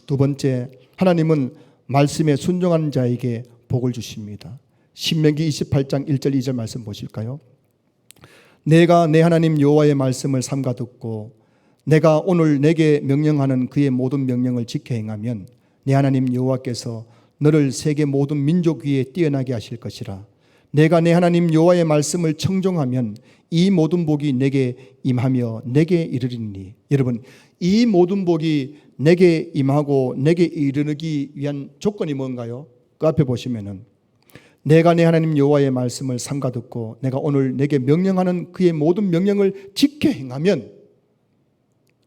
S1: 두 번째, 하나님은 말씀에 순종하는 자에게 복을 주십니다. 신명기 28장 1절 2절 말씀 보실까요? 내가 내 하나님 여호와의 말씀을 삼가 듣고 내가 오늘 내게 명령하는 그의 모든 명령을 지켜 행하면 내 하나님 여호와께서 너를 세계 모든 민족 위에 뛰어나게 하실 것이라. 내가 내 하나님 여호와의 말씀을 청종하면 이 모든 복이 내게 임하며 내게 이르리니. 여러분, 이 모든 복이 내게 임하고 내게 이르기 위한 조건이 뭔가요? 그 앞에 보시면은 내가 내 하나님 여호와의 말씀을 삼가 듣고 내가 오늘 내게 명령하는 그의 모든 명령을 지켜 행하면,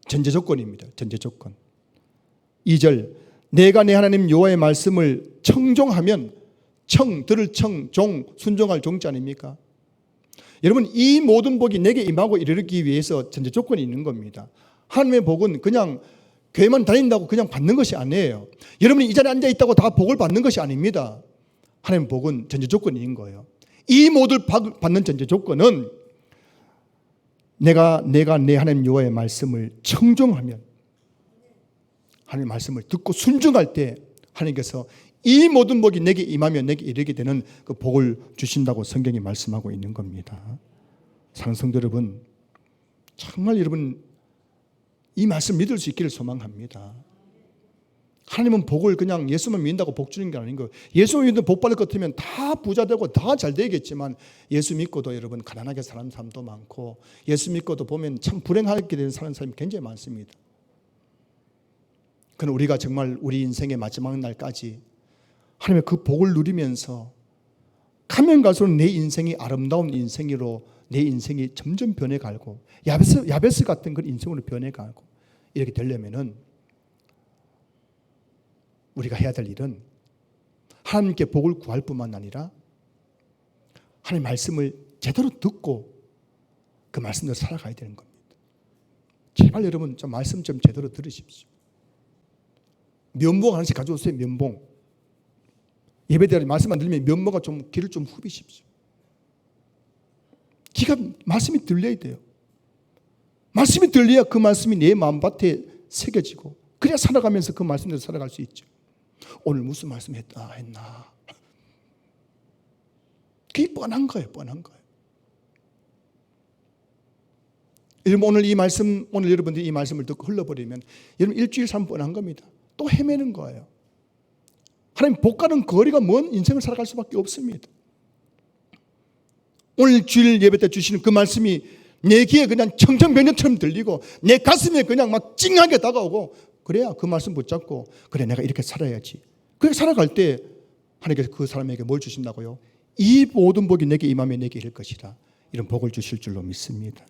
S1: 전제 조건입니다. 전제 조건. 2절, 내가 내 하나님 여호와의 말씀을 청종하면, 들을 종, 순종할 종자 아닙니까? 여러분, 이 모든 복이 내게 임하고 이르기 위해서 전제 조건이 있는 겁니다. 하나님의 복은 그냥 교회만 다닌다고 그냥 받는 것이 아니에요. 여러분이 이 자리에 앉아 있다고 다 복을 받는 것이 아닙니다. 하나님의 복은 전제 조건이 있는 거예요. 이 모든 받는 전제 조건은 내가 내 하나님 여호와의 말씀을 청종하면, 하나님의 말씀을 듣고 순종할 때 하나님께서 이 모든 복이 내게 임하면 내게 이르게 되는 그 복을 주신다고 성경이 말씀하고 있는 겁니다. 사랑하는 성도 여러분, 정말 여러분 이 말씀 믿을 수 있기를 소망합니다. 하나님은 복을 그냥 예수만 믿는다고 복 주는 게 아닌 거예요. 예수만 믿는 복 받을 것 같으면 다 부자 되고 다 잘 되겠지만 예수 믿고도 여러분 가난하게 사는 사람도 많고, 예수 믿고도 보면 참 불행하게 되는 사는 사람이 굉장히 많습니다. 그러나 우리가 정말 우리 인생의 마지막 날까지 하나님의 그 복을 누리면서 가면 갈수록 내 인생이 아름다운 인생으로 내 인생이 점점 변해가고 야베스 같은 그런 인생으로 변해가고 이렇게 되려면은 우리가 해야 될 일은 하나님께 복을 구할 뿐만 아니라 하나님 말씀을 제대로 듣고 그 말씀대로 살아가야 되는 겁니다. 제발 여러분 좀 말씀 좀 제대로 들으십시오. 면봉 하나씩 가져오세요. 면봉. 예배 때 말씀만 들리면 면봉과 좀 귀를 좀 후비십시오. 귀가 말씀이 들려야 돼요. 말씀이 들려야 그 말씀이 내 마음밭에 새겨지고, 그래야 살아가면서 그 말씀대로 살아갈 수 있죠. 오늘 무슨 말씀 했나. 그게 뻔한 거예요. 뻔한 거예요. 여러분 오늘 이 말씀, 오늘 여러분들이 이 말씀을 듣고 흘러버리면 여러분 일주일 삶 뻔한 겁니다. 또 헤매는 거예요. 하나님 복가는 거리가 먼 인생을 살아갈 수밖에 없습니다. 오늘 주일 예배 때 주시는 그 말씀이 내 귀에 그냥 청천벽력처럼 들리고 내 가슴에 그냥 막 찡하게 다가오고, 그래야 그 말씀 붙잡고 그래 내가 이렇게 살아야지. 그렇게 살아갈 때 하나님께서 그 사람에게 뭘 주신다고요? 이 모든 복이 내게 임하며 내게 이를 것이라. 이런 복을 주실 줄로 믿습니다.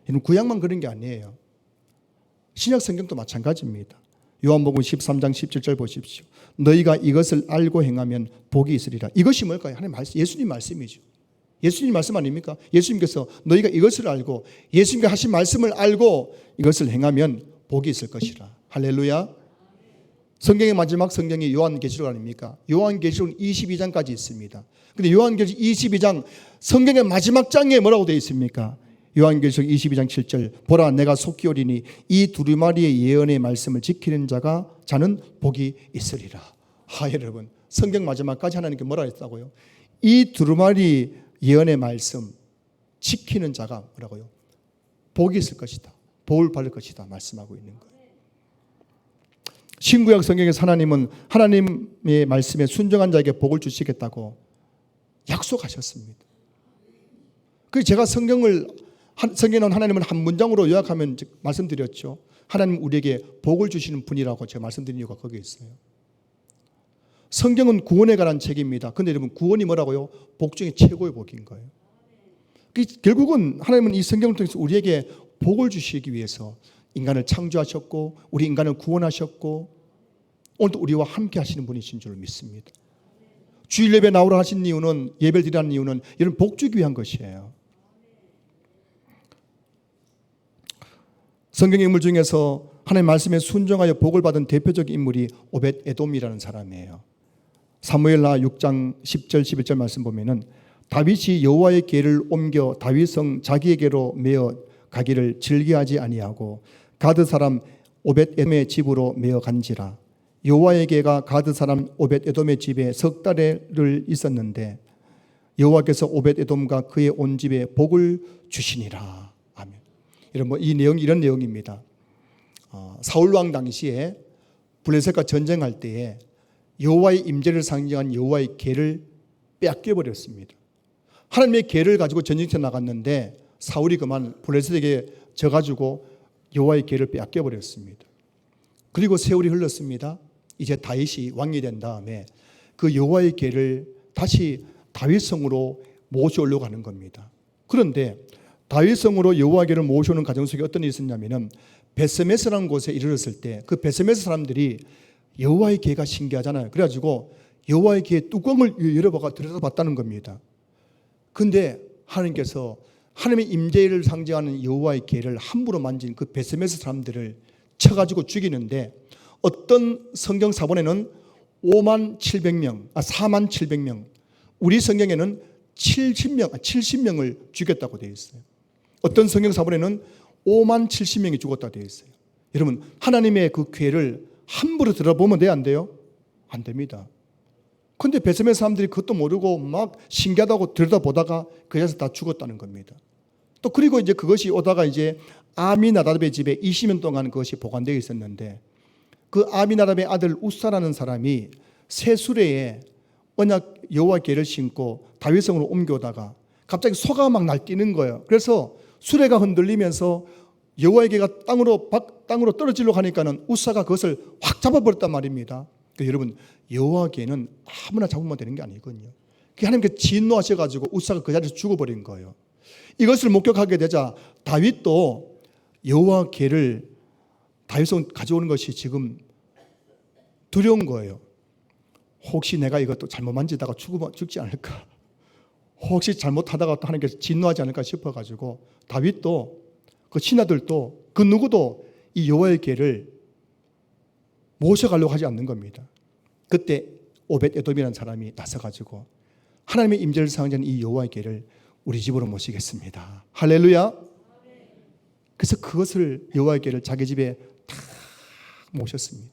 S1: 이런 구약만 그런 게 아니에요. 신약 성경도 마찬가지입니다. 요한복음 13장 17절 보십시오. 너희가 이것을 알고 행하면 복이 있으리라. 이것이 뭘까요? 하나님 말씀, 예수님 말씀이죠. 예수님 말씀 아닙니까? 예수님께서 너희가 이것을 알고, 예수님께 하신 말씀을 알고 이것을 행하면 복이 있을 것이라. 할렐루야. 성경의 마지막 성경이 요한계시록 아닙니까? 요한계시록 22장까지 있습니다. 근데 요한계시록 22장 성경의 마지막 장에 뭐라고 되어 있습니까? 요한계시록 22장 7절, 보라 내가 속히 오리니 이 두루마리의 예언의 말씀을 지키는 자는 복이 있으리라. 여러분, 성경 마지막까지 하나님께 뭐라 했다고요? 이 두루마리 예언의 말씀 지키는 자가 뭐라고요? 복이 있을 것이다, 복을 받을 것이다 말씀하고 있는 거예요. 신구약 성경에서 하나님은 하나님의 말씀에 순종한 자에게 복을 주시겠다고 약속하셨습니다. 그래서 제가 성경에 나온 하나님은 한 문장으로 요약하면 말씀드렸죠. 하나님 우리에게 복을 주시는 분이라고 제가 말씀드린 이유가 거기에 있어요. 성경은 구원에 관한 책입니다. 그런데 여러분, 구원이 뭐라고요? 복 중에 최고의 복인 거예요. 결국은 하나님은 이 성경을 통해서 우리에게 복을 주시기 위해서 인간을 창조하셨고 우리 인간을 구원하셨고 오늘도 우리와 함께 하시는 분이신 줄 믿습니다. 주일 예배 나오라 하신 이유는, 예배를 드리라는 이유는 이런 복 주기 위한 것이에요. 성경의 인물 중에서 하나님의 말씀에 순종하여 복을 받은 대표적인 인물이 오벳 에돔이라는 사람이에요. 사무엘하 6장 10절 11절 말씀 보면은 다윗이 여호와의 궤를 옮겨 다윗성 자기에게로 메어 가기를 즐겨하지 아니하고 가드 사람 오벳 에돔의 집으로 메어 간지라. 여호와의 궤가 가드 사람 오벳 에돔의 집에 석 달을 있었는데 여호와께서 오벳 에돔과 그의 온 집에 복을 주시니라. 아멘. 이 내용이 이런 내용입니다. 사울 왕 당시에 블레셋과 전쟁할 때에 여호와의 임재를 상징한 여호와의 궤를 빼앗겨 버렸습니다. 하나님의 궤를 가지고 전쟁터에 나갔는데 사울이 그만 블레셋에게 져가지고 여호와의 궤를 빼앗겨 버렸습니다. 그리고 세월이 흘렀습니다. 이제 다윗이 왕이 된 다음에 그 여호와의 궤를 다시 다윗성으로 모셔오려고 하는 겁니다. 그런데 다윗성으로 여호와의 궤를 모셔오는 과정 속에 어떤 일이 있었냐면은 베스메스라는 곳에 이르렀을 때 그 베스메스 사람들이 여호와의 궤가 신기하잖아요. 그래가지고 여호와의 궤의 뚜껑을 들여다봤다는 겁니다. 근데 하나님께서 하나님의 임재를 상징하는 여호와의 궤를 함부로 만진 그 베스메스 사람들을 쳐가지고 죽이는데 어떤 성경 사본에는 4만 700명, 우리 성경에는 70명을 죽였다고 되어 있어요. 어떤 성경 사본에는 5만 70명이 죽었다고 되어 있어요. 여러분, 하나님의 그 궤를 함부로 들어보면 돼요, 안 돼요? 안 됩니다. 그런데 베스메스 사람들이 그것도 모르고 막 신기하다고 들여다보다가 그 자리에서 다 죽었다는 겁니다. 또 그리고 이제 그것이 오다가 이제 아미나답의 집에 20년 동안 그것이 보관되어 있었는데 그 아미나답의 아들 우사라는 사람이 새 수레에 언약 여호와 궤를 신고 다윗성으로 옮겨오다가 갑자기 소가 막 날뛰는 거예요. 그래서 수레가 흔들리면서 여호와의 궤가 땅으로 떨어지려고 하니까는 우사가 그것을 확 잡아버렸단 말입니다. 그러니까 여러분, 여호와 궤는 아무나 잡으면 되는 게 아니거든요. 하나님께 진노하셔가지고 우사가 그 자리에서 죽어버린 거예요. 이것을 목격하게 되자 다윗도 여호와 궤를 다윗성 가져오는 것이 지금 두려운 거예요. 혹시 내가 이것도 잘못 만지다가 죽지 않을까? 혹시 잘못하다가 또 하나님께서 진노하지 않을까 싶어가지고 다윗도 그 신하들도 그 누구도 이 여호와의 궤를 모셔가려고 하지 않는 겁니다. 그때 오벳 에돔이라는 사람이 나서가지고 하나님의 임재를 상징하는 이 여호와의 궤를 우리 집으로 모시겠습니다. 할렐루야. 그래서 그것을 여호와의 궤를 자기 집에 다 모셨습니다.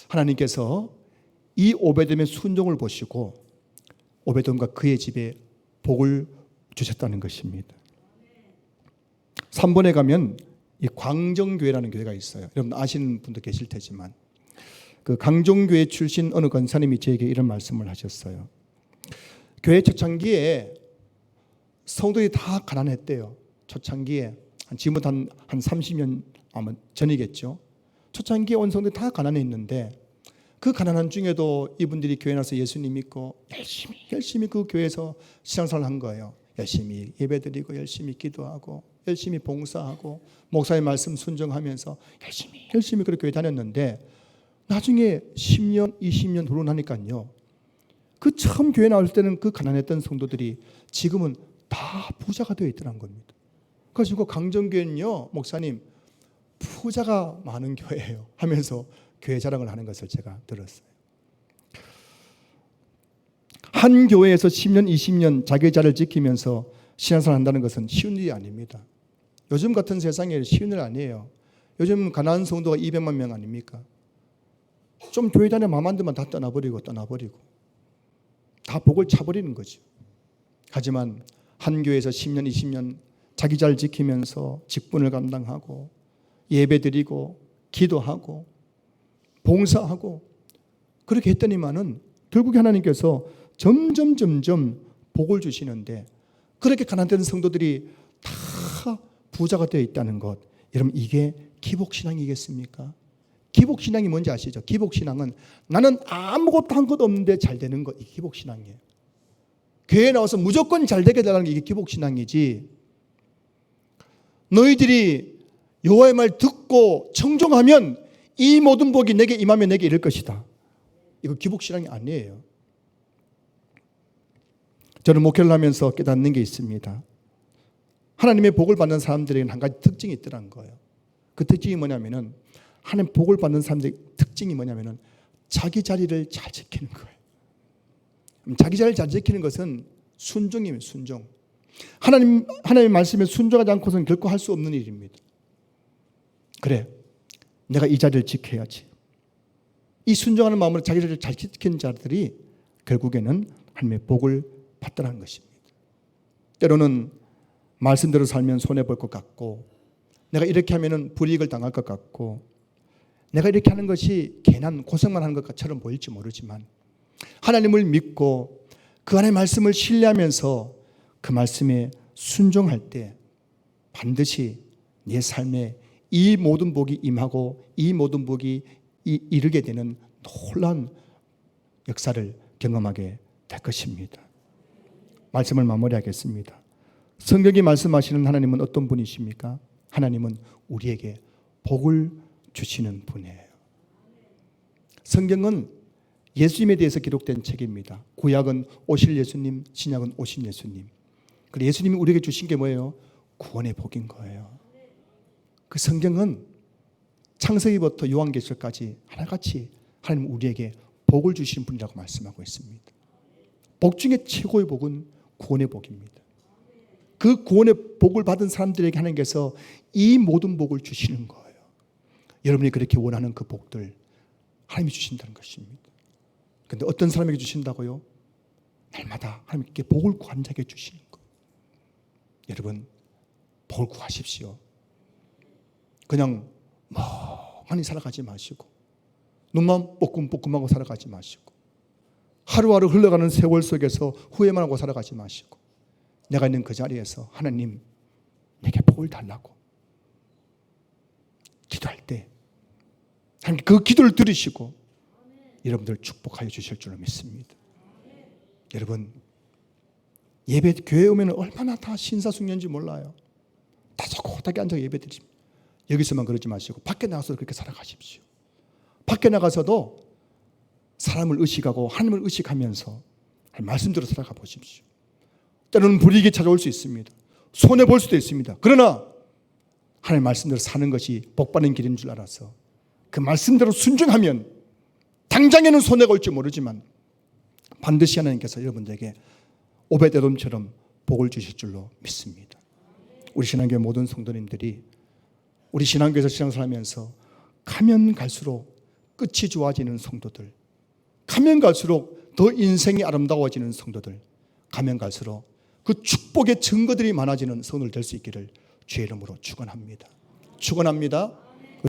S1: 하나님께서 이 오벳에돔의 순종을 보시고 오벳에돔과 그의 집에 복을 주셨다는 것입니다. 3번에 가면 이 광정교회라는 교회가 있어요. 여러분 아시는 분도 계실 테지만 그 강정교회 출신 어느 권사님이 저에게 이런 말씀을 하셨어요. 교회 초창기에 성도들이 다 가난했대요. 초창기에 지금부터 한 30년 아마 전이겠죠. 초창기에 온 성도들이 다 가난했는데 그 가난한 중에도 이분들이 교회 나서 예수님 믿고 열심히 그 교회에서 신앙생활을 한 거예요. 열심히 예배드리고 열심히 기도하고 열심히 봉사하고 목사의 말씀 순종하면서 열심히 그렇게 교회 다녔는데 나중에 10년, 20년 후로 나니까요. 그 처음 교회 나올 때는 그 가난했던 성도들이 지금은 다 부자가 되어 있더란 겁니다. 그래서 강정교회는요, 목사님 부자가 많은 교회예요 하면서 교회 자랑을 하는 것을 제가 들었어요. 한 교회에서 10년, 20년 자기 자리를 지키면서 신앙생활을 한다는 것은 쉬운 일이 아닙니다. 요즘 같은 세상에 쉬운 일 아니에요. 요즘 가난한 성도가 200만 명 아닙니까? 좀 교회 다니면 마음 안 들면 다 떠나버리고 다 복을 차버리는 거죠. 하지만 한 교회에서 10년, 20년 자기 자리를 지키면서 직분을 감당하고 예배드리고 기도하고 봉사하고 그렇게 했더니만은 결국에 하나님께서 점점 복을 주시는데 그렇게 가난된 성도들이 다 부자가 되어 있다는 것, 여러분 이게 기복신앙이겠습니까? 기복신앙이 뭔지 아시죠? 기복신앙은 나는 아무것도 한 것 없는데 잘 되는 것, 이게 기복신앙이에요. 교회에 나와서 무조건 잘 되게 되라는 게 이게 기복신앙이지, 너희들이 여호와의 말 듣고 청종하면 이 모든 복이 내게 임하면 내게 이를 것이다, 이거 기복신앙이 아니에요. 저는 목회를 하면서 깨닫는 게 있습니다. 하나님의 복을 받는 사람들에게는 한 가지 특징이 있더라는 거예요. 그 특징이 뭐냐면은, 하나님 복을 받는 사람들의 특징이 뭐냐면은 자기 자리를 잘 지키는 거예요. 자기 자리를 잘 지키는 것은 순종이에요. 순종. 하나님의 말씀에 순종하지 않고서는 결코 할 수 없는 일입니다. 그래, 내가 이 자리를 지켜야지. 이 순종하는 마음으로 자기 자리를 잘 지키는 자들이 결국에는 하나님의 복을 받더라는 것입니다. 때로는 말씀대로 살면 손해볼 것 같고, 내가 이렇게 하면 불이익을 당할 것 같고, 내가 이렇게 하는 것이 괜한 고생만 하는 것처럼 보일지 모르지만 하나님을 믿고 그 안의 말씀을 신뢰하면서 그 말씀에 순종할 때 반드시 내 삶에 이 모든 복이 임하고 이 모든 복이 이르게 되는 놀라운 역사를 경험하게 될 것입니다. 말씀을 마무리하겠습니다. 성경이 말씀하시는 하나님은 어떤 분이십니까? 하나님은 우리에게 복을 주시는 분이에요. 성경은 예수님에 대해서 기록된 책입니다. 구약은 오실 예수님, 신약은 오신 예수님. 그리고 예수님이 우리에게 주신 게 뭐예요? 구원의 복인 거예요. 그 성경은 창세기부터 요한계시록까지 하나같이 하나님 우리에게 복을 주신 분이라고 말씀하고 있습니다. 복 중에 최고의 복은 구원의 복입니다. 그 구원의 복을 받은 사람들에게 하나님께서 이 모든 복을 주시는 거예요. 여러분이 그렇게 원하는 그 복들 하나님이 주신다는 것입니다. 그런데 어떤 사람에게 주신다고요? 날마다 하나님께 복을 구한 자에게 주시는 거예요. 여러분, 복을 구하십시오. 그냥 멍하니 살아가지 마시고, 눈만 뽀끔뽀끔하고 살아가지 마시고, 하루하루 흘러가는 세월 속에서 후회만 하고 살아가지 마시고, 내가 있는 그 자리에서 하나님 내게 복을 달라고 기도할 때 하나님 그 기도를 들으시고 여러분들 축복하여 주실 줄로 믿습니다. 여러분, 예배 교회에 오면 얼마나 다 신사숙녀인지 몰라요. 다소곳하게 앉아 예배 드립니다. 여기서만 그러지 마시고 밖에 나가서 그렇게 살아가십시오. 밖에 나가서도 사람을 의식하고 하나님을 의식하면서 말씀대로 살아가 보십시오. 때로는 불이익이 찾아올 수 있습니다. 손해볼 수도 있습니다. 그러나 하나님 말씀대로 사는 것이 복받는 길인 줄 알아서 그 말씀대로 순종하면 당장에는 손해가 올지 모르지만 반드시 하나님께서 여러분들에게 오베데돔처럼 복을 주실 줄로 믿습니다. 우리 신앙교회 모든 성도님들이 우리 신앙교회에서 신앙생활 하면서 가면 갈수록 끝이 좋아지는 성도들, 가면 갈수록 더 인생이 아름다워지는 성도들, 가면 갈수록 그 축복의 증거들이 많아지는 성도들 될 수 있기를 주의 이름으로 축원합니다. 축원합니다.